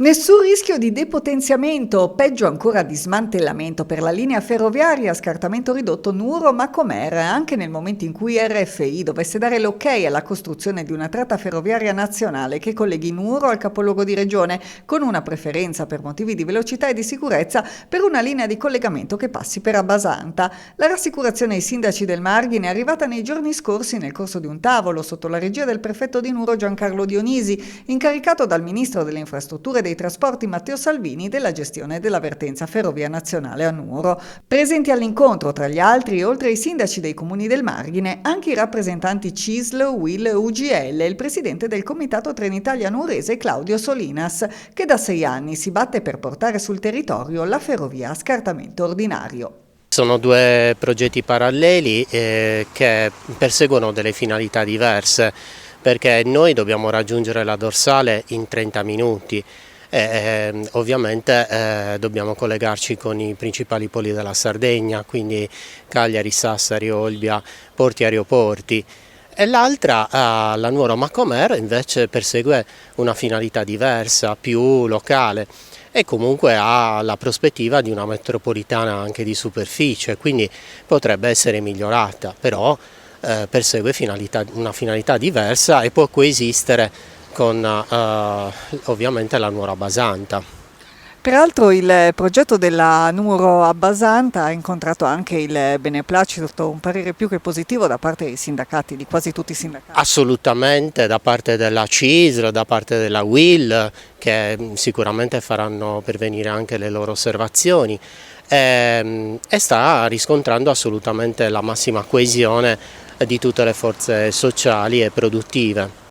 Nessun rischio di depotenziamento, peggio ancora di smantellamento per la linea ferroviaria a scartamento ridotto Nuoro-Macomer, anche nel momento in cui RFI dovesse dare l'ok alla costruzione di una tratta ferroviaria nazionale che colleghi Nuoro al capoluogo di regione, con una preferenza per motivi di velocità e di sicurezza per una linea di collegamento che passi per Abbasanta. La rassicurazione ai sindaci del Marghine è arrivata nei giorni scorsi nel corso di un tavolo sotto la regia del prefetto di Nuoro Giancarlo Dionisi, incaricato dal ministro delle infrastrutture e dei trasporti Matteo Salvini della gestione della vertenza ferrovia nazionale a Nuoro. Presenti all'incontro, tra gli altri, oltre ai sindaci dei comuni del Marghine, anche i rappresentanti CISL, UIL, UGL e il presidente del comitato Trenitalia Nuorese Claudio Solinas, che da 6 anni si batte per portare sul territorio la ferrovia a scartamento ordinario. Sono due progetti paralleli che perseguono delle finalità diverse, perché noi dobbiamo raggiungere la dorsale in 30 minuti. Ovviamente dobbiamo collegarci con i principali poli della Sardegna, quindi Cagliari, Sassari, Olbia, porti e aeroporti. E l'altra, la Nuoro-Macomer, invece persegue una finalità diversa, più locale, e comunque ha la prospettiva di una metropolitana anche di superficie, quindi potrebbe essere migliorata, però persegue una finalità diversa e può coesistere con ovviamente la Nuoro Abbasanta. Peraltro il progetto della Nuoro a Basanta ha incontrato anche il beneplacito, un parere più che positivo da parte dei sindacati, di quasi tutti i sindacati. Assolutamente, da parte della CISL, da parte della UIL, che sicuramente faranno pervenire anche le loro osservazioni, e sta riscontrando assolutamente la massima coesione di tutte le forze sociali e produttive.